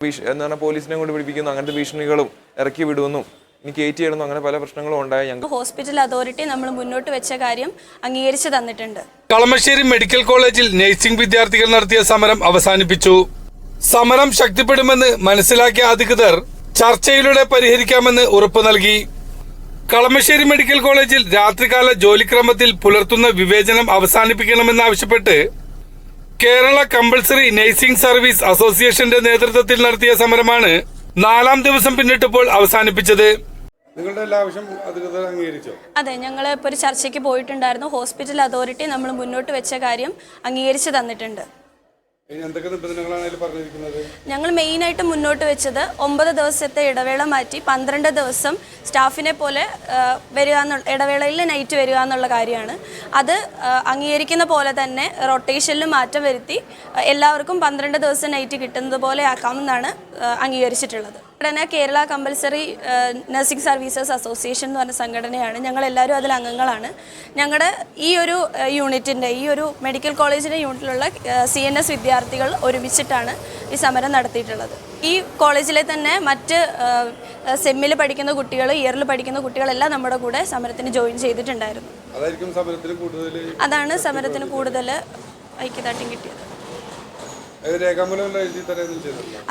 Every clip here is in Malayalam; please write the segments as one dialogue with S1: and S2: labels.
S1: എന്ന് പറഞ്ഞാൽ പോലീസിനെ കൊണ്ട് പിടിപ്പിക്കുന്നു, അങ്ങനത്തെ ഭീഷണികളും ഇറക്കി വിടുമെന്നും ഇനി കയറ്റി ഇടുന്നു, അങ്ങനെ പല പ്രശ്നങ്ങളും ഉണ്ടായി. ഞങ്ങൾ
S2: ഹോസ്പിറ്റൽ അതോറിറ്റി നമ്മൾ മുന്നോട്ട് വെച്ച കാര്യം അംഗീകരിച്ചു തന്നിട്ടുണ്ട്.
S3: കളമശ്ശേരി മെഡിക്കൽ കോളേജിൽ നഴ്സിംഗ് വിദ്യാർത്ഥികൾ നടത്തിയ സമരം അവസാനിപ്പിച്ചു. സമരം ശക്തിപ്പെടുമെന്ന് മനസ്സിലാക്കിയ അധികൃതർ ചർച്ചയിലൂടെ പരിഹരിക്കാമെന്ന് ഉറപ്പു നൽകി. കളമശ്ശേരി മെഡിക്കൽ കോളേജിൽ രാത്രികാല ജോലിക്രമത്തിൽ പുലർത്തുന്ന വിവേചനം അവസാനിപ്പിക്കണമെന്നാവശ്യപ്പെട്ട് കേരള കമ്പൽസറി നഴ്സിംഗ് സർവീസ് അസോസിയേഷന്റെ നേതൃത്വത്തിൽ നടത്തിയ സമരമാണ് 4-ാം ദിവസം പിന്നിട്ടപ്പോൾ അവസാനിപ്പിച്ചത്.
S4: നിങ്ങളുടെ എല്ലാ ആവശ്യം അധികൃതർ അംഗീകരിച്ചോ?
S2: അതെ, ഞങ്ങൾ ഇപ്പോൾ ഒരു ചർച്ചയ്ക്ക് പോയിട്ടുണ്ടായിരുന്നു. ഹോസ്പിറ്റൽ അതോറിറ്റി നമ്മൾ മുന്നോട്ട് വെച്ച കാര്യം അംഗീകരിച്ചു തന്നിട്ടുണ്ട്.
S4: എന്തൊക്കെ നിബന്ധനകളാണ് അതിൽ പറഞ്ഞിരിക്കുന്നത്?
S2: ഞങ്ങൾ മെയിനായിട്ട് മുന്നോട്ട് വെച്ചത് 9 ദിവസത്തെ ഇടവേള മാറ്റി 12 ദിവസം സ്റ്റാഫിനെ പോലെ വരിക എന്നുള്ള, ഇടവേളയിൽ നൈറ്റ് വരിക എന്നുള്ള കാര്യമാണ്. അത് അംഗീകരിക്കുന്ന പോലെ തന്നെ റൊട്ടേഷനിൽ മാറ്റം വരുത്തി എല്ലാവർക്കും 12 ദിവസം നൈറ്റ് കിട്ടുന്നത് പോലെ ആക്കാമെന്നാണ് അംഗീകരിച്ചിട്ടുള്ളത്. സംഘടന Kerala compulsory nursing services association എന്ന് പറഞ്ഞ സംഘടനയാണ്. ഞങ്ങളെല്ലാവരും അതിൽ അംഗങ്ങളാണ്. ഞങ്ങളുടെ ഈ ഒരു യൂണിറ്റിൻ്റെ, ഈ ഒരു മെഡിക്കൽ കോളേജിൻ്റെ യൂണിറ്റിലുള്ള CNS വിദ്യാർത്ഥികൾ ഒരുമിച്ചിട്ടാണ് ഈ സമരം നടത്തിയിട്ടുള്ളത്. ഈ കോളേജിലെ തന്നെ മറ്റ് സെമ്മിൽ പഠിക്കുന്ന കുട്ടികൾ, ഇയറിൽ പഠിക്കുന്ന കുട്ടികളെല്ലാം നമ്മുടെ കൂടെ സമരത്തിന് ജോയിൻ ചെയ്തിട്ടുണ്ടായിരുന്നു. അതാണ് സമരത്തിന് കൂടുതൽ ഐക്യദാർഢ്യം കിട്ടിയത്.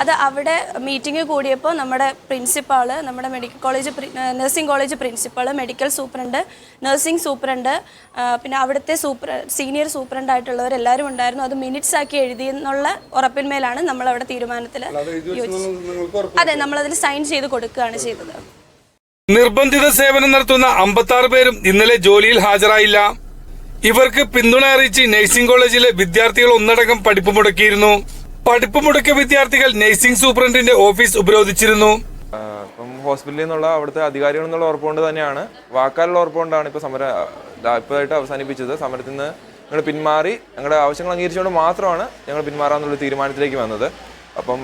S2: അത് അവിടെ മീറ്റിംഗ് കൂടിയപ്പോൾ നമ്മുടെ പ്രിൻസിപ്പാള്, നമ്മുടെ medical college nursing college principal, medical superintendent, nursing superintendent, പിന്നെ അവിടുത്തെ സീനിയർ സൂപ്രണ്ടായിട്ടുള്ളവരെല്ലാവരും ഉണ്ടായിരുന്നു. അത് മിനിറ്റ്സ് ആക്കി എഴുതിയെന്നുള്ള ഉറപ്പിന്മേലാണ് നമ്മളവിടെ തീരുമാനത്തിൽ അതെ, നമ്മളതിൽ സൈൻ ചെയ്ത് കൊടുക്കുകയാണ് ചെയ്തത്.
S3: നിർബന്ധിത സേവനം നടത്തുന്ന 56 പേരും ഇന്നലെ ജോലിയിൽ ഹാജരായില്ല. ഇവർക്ക് പിന്തുണ അറിയിച്ച് നഴ്സിംഗ് കോളേജിലെ വിദ്യാർത്ഥികൾ ഒന്നടങ്കം പഠിപ്പ് മുടക്കിയിരുന്നു. പഠിപ്പ് മുടക്കിയ വിദ്യാർത്ഥികൾ നഴ്സിംഗ് സൂപ്രണ്ടിന്റെ ഓഫീസ് ഉപരോധിച്ചിരുന്നു.
S1: ഹോസ്പിറ്റലിൽ നിന്നുള്ള അവിടുത്തെ അധികാരികൾ എന്നുള്ള ഉറപ്പുകൊണ്ട് തന്നെയാണ്, വാക്കാലുള്ള ഉറപ്പുകൊണ്ടാണ് ഇപ്പോൾ ഇപ്പോഴായിട്ട് അവസാനിപ്പിച്ചത്. സമരത്തിൽ നിന്ന് ഞങ്ങൾ പിന്മാറി, ഞങ്ങളുടെ ആവശ്യങ്ങൾ അംഗീകരിച്ചുകൊണ്ട് മാത്രമാണ് ഞങ്ങൾ പിന്മാറാന്നുള്ള തീരുമാനത്തിലേക്ക് വന്നത്. അപ്പം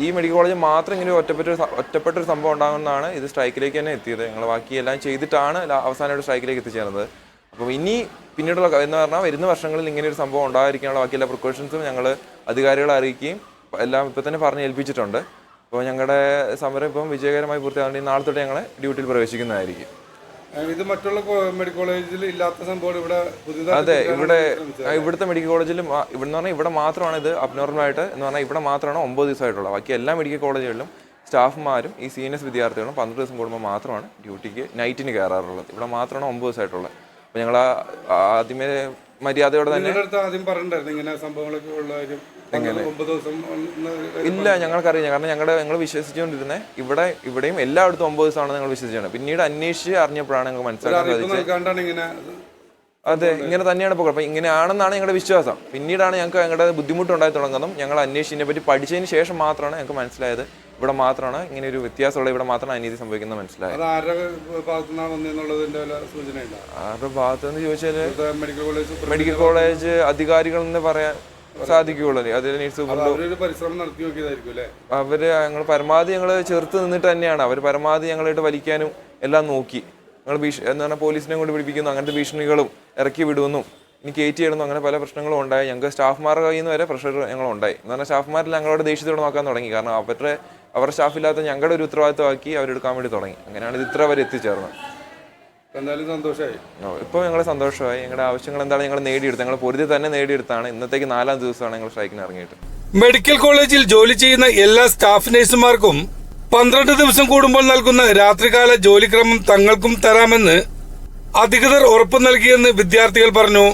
S1: ഈ മെഡിക്കൽ കോളേജ് മാത്രം ഇങ്ങനെ ഒറ്റപ്പെട്ടൊരു സംഭവം ഉണ്ടാകുന്നതാണ് ഇത് സ്ട്രൈക്കിലേക്ക് തന്നെ എത്തിയത്. ഞങ്ങൾ ബാക്കിയെല്ലാം ചെയ്തിട്ടാണ് അവസാനമായിട്ട് സ്ട്രൈക്കിലേക്ക് എത്തിച്ചേർന്നത്. അപ്പോൾ ഇനി പിന്നീടുള്ള എന്ന് പറഞ്ഞാൽ വരുന്ന വർഷങ്ങളിൽ ഇങ്ങനെ ഒരു സംഭവം ഉണ്ടായിരിക്കാനുള്ള ബാക്കി എല്ലാ പ്രിക്കോഷൻസും ഞങ്ങൾ അധികാരികളെ അറിയിക്കുകയും എല്ലാം ഇപ്പോൾ തന്നെ പറഞ്ഞ് ഏൽപ്പിച്ചിട്ടുണ്ട്. അപ്പോൾ ഞങ്ങളുടെ സമരം ഇപ്പം വിജയകരമായി പൂർത്തിയാകുന്നുണ്ട്. നാളെ തൊട്ട് ഞങ്ങൾ ഡ്യൂട്ടിയിൽ പ്രവേശിക്കുന്നതായിരിക്കും.
S4: ഇത് മറ്റുള്ള മെഡിക്കൽ കോളേജിൽ ഇല്ലാത്ത സംഭവം ഇവിടെ?
S1: അതെ, ഇവിടുത്തെ മെഡിക്കൽ കോളേജിലും ഇവിടെ എന്ന് പറഞ്ഞാൽ ഇവിടെ മാത്രമാണ് ഇത് അബ്നോർമലായിട്ട് എന്ന് പറഞ്ഞാൽ ഇവിടെ മാത്രമാണ് 9 ദിവസമായിട്ടുള്ളത്. ബാക്കി എല്ലാ മെഡിക്കൽ കോളേജുകളിലും സ്റ്റാഫുമാരും ഈ CNS വിദ്യാർത്ഥികളും 12 ദിവസം കൂടുമ്പോൾ മാത്രമാണ് ഡ്യൂട്ടിക്ക് നൈറ്റിന് കയറാറുള്ളത്. ഇവിടെ മാത്രമാണ് 9 ദിവസമായിട്ടുള്ളത്. അപ്പോൾ ഞങ്ങൾ ആദ്യമേ മര്യാദയോടെ തന്നെ
S4: ആദ്യം പറഞ്ഞിട്ടുണ്ടായിരുന്നു ഇങ്ങനെ സംഭവങ്ങളൊക്കെ ഉള്ള കാര്യം.
S1: ഇല്ല, ഞങ്ങൾക്കറിയാം. കാരണം ഞങ്ങൾ വിശ്വസിച്ചുകൊണ്ടിരുന്നത് ഇവിടെയും എല്ലായിടത്തും 9 ദിവസമാണെന്ന് ഞങ്ങൾ വിശ്വസിച്ചാണ്. പിന്നീട് അന്വേഷിച്ച് അറിഞ്ഞപ്പോഴാണ് ഞങ്ങൾക്ക് മനസ്സിലാക്കാൻ സാധിച്ചത്. അതെ, ഇങ്ങനെ തന്നെയാണ് ഇപ്പോൾ. അപ്പം ഇങ്ങനെയാണെന്നാണ് ഞങ്ങളുടെ വിശ്വാസം. പിന്നീടാണ് ഞങ്ങൾക്ക് ഞങ്ങളുടെ ബുദ്ധിമുട്ടുണ്ടായി തുടങ്ങുന്നതും ഞങ്ങൾ അന്വേഷിച്ചതിനെ പറ്റി പഠിച്ചതിന് ശേഷം മാത്രമാണ് ഞങ്ങൾക്ക് മനസ്സിലായത് ഇവിടെ മാത്രമാണ് ഇങ്ങനെ ഒരു വ്യത്യാസമുള്ള, ഇവിടെ മാത്രമാണ് അനീതി സംഭവിക്കുന്നത് മനസ്സിലായത്.
S4: ആരുടെ
S1: ഭാഗത്തുനിന്ന് ചോദിച്ചാൽ മെഡിക്കൽ കോളേജ് അധികാരികൾ എന്ന് പറയാൻ സാധിക്കുകയുള്ളൂ. അതിൽ അവര് ഞങ്ങൾ പരമാവധി ഞങ്ങൾ ചെറുത്ത് നിന്നിട്ട് തന്നെയാണ്. അവർ പരമാവധി ഞങ്ങളായിട്ട് വലിക്കാനും എല്ലാം നോക്കി. ഞങ്ങൾ എന്ന് പറഞ്ഞാൽ പോലീസിനെ കൊണ്ട് പിടിപ്പിക്കുന്നു, അങ്ങനത്തെ ഭീഷണികളും ഇറക്കി വിടുമെന്നും ഇനി കയറ്റി ഇടുന്നു, അങ്ങനെ പല പ്രശ്നങ്ങളും ഉണ്ടായി. ഞങ്ങൾക്ക് സ്റ്റാഫ്മാരുടെ കയ്യിൽ നിന്ന് വരെ പ്രഷർ ഞങ്ങളുണ്ടായി. എന്ന് പറഞ്ഞാൽ സ്റ്റാഫ്മാരിൽ ഞങ്ങളോട് ദേഷ്യത്തോടെ നോക്കാൻ തുടങ്ങി. കാരണം അവരുടെ സ്റ്റാഫില്ലാത്ത ഞങ്ങളുടെ ഒരു ഉത്തരവാദിത്വമാക്കി അവരെടുക്കാൻ വേണ്ടി തുടങ്ങി. അങ്ങനെയാണ് ഇത് ഇത്ര വരെ എത്തിച്ചേർന്നത്.
S4: എന്തായാലും സന്തോഷമായി.
S1: ഇപ്പോൾ ഞങ്ങൾ സന്തോഷമായി. ഞങ്ങളുടെ ആവശ്യങ്ങൾ എന്താണ് ഞങ്ങൾ നേടിയെടുത്തത്. ഞങ്ങൾ പൊരുതി തന്നെ നേടിയെടുത്താണ്. ഇന്നത്തേക്ക് 4-ാം ദിവസമാണ് ഞങ്ങൾ സ്ട്രൈക്കിന് ഇറങ്ങിയിട്ട്.
S3: മെഡിക്കൽ കോളേജിൽ ജോലി ചെയ്യുന്ന എല്ലാ സ്റ്റാഫ് നഴ്സുമാർക്കും 12 ദിവസം കൂടുമ്പോൾ നൽകുന്ന രാത്രികാല ജോലിക്രമം തങ്ങൾക്കും തരാമെന്ന് അധികൃതർ ഉറപ്പു നൽകിയെന്ന് വിദ്യാർത്ഥികൾ പറഞ്ഞു.